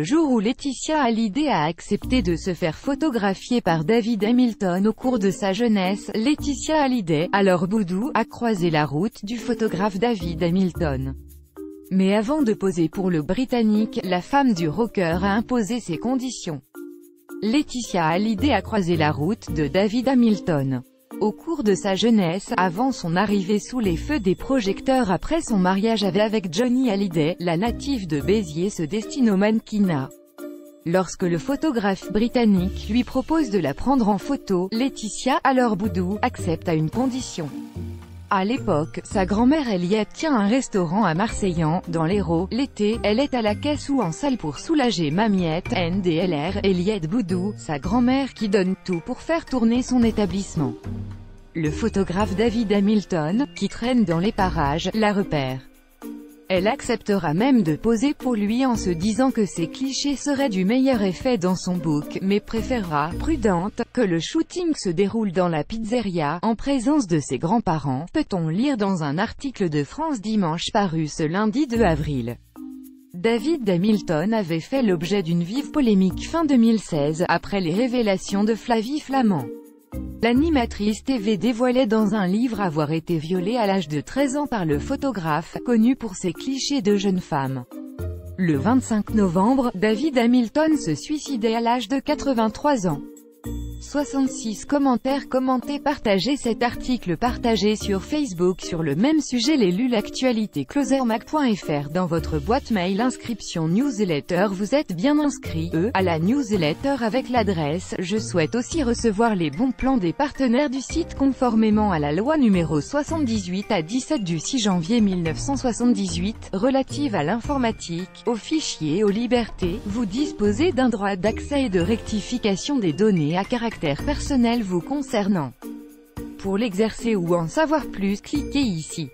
Le jour où Laetitia Hallyday a accepté de se faire photographier par David Hamilton au cours de sa jeunesse, Laetitia Hallyday, alors Boudou, a croisé la route du photographe David Hamilton. Mais avant de poser pour le Britannique, la femme du rocker a imposé ses conditions. Laetitia Hallyday a croisé la route de David Hamilton. Au cours de sa jeunesse, avant son arrivée sous les feux des projecteurs après son mariage avec Johnny Hallyday, la native de Béziers se destine au mannequinat. Lorsque le photographe britannique lui propose de la prendre en photo, Laetitia, alors Boudou, accepte à une condition. À l'époque, sa grand-mère Eliette tient un restaurant à Marseillan, dans l'Hérault. L'été, elle est à la caisse ou en salle pour soulager Mamiette, NDLR, Eliette Boudou, sa grand-mère qui donne tout pour faire tourner son établissement. Le photographe David Hamilton, qui traîne dans les parages, la repère. Elle acceptera même de poser pour lui en se disant que ses clichés seraient du meilleur effet dans son book, mais préférera, prudente, que le shooting se déroule dans la pizzeria, en présence de ses grands-parents, peut-on lire dans un article de France Dimanche paru ce lundi 2 avril. David Hamilton avait fait l'objet d'une vive polémique fin 2016, après les révélations de Flavie Flament. L'animatrice TV dévoilait dans un livre avoir été violée à l'âge de 13 ans par le photographe, connu pour ses clichés de jeune femme. Le 25 novembre, David Hamilton se suicidait à l'âge de 83 ans. 66 commentaires commentés. Partagez cet article partagé sur Facebook sur le même sujet. Lu l'actualité closermac.fr dans votre boîte mail. Inscription newsletter. Vous êtes bien inscrit à la newsletter avec l'adresse. Je souhaite aussi recevoir les bons plans des partenaires du site conformément à la loi numéro 78/17 du 6 janvier 1978, relative à l'informatique, aux fichiers, aux libertés. Vous disposez d'un droit d'accès et de rectification des données à caractère personnel vous concernant. Pour l'exercer ou en savoir plus, cliquez ici.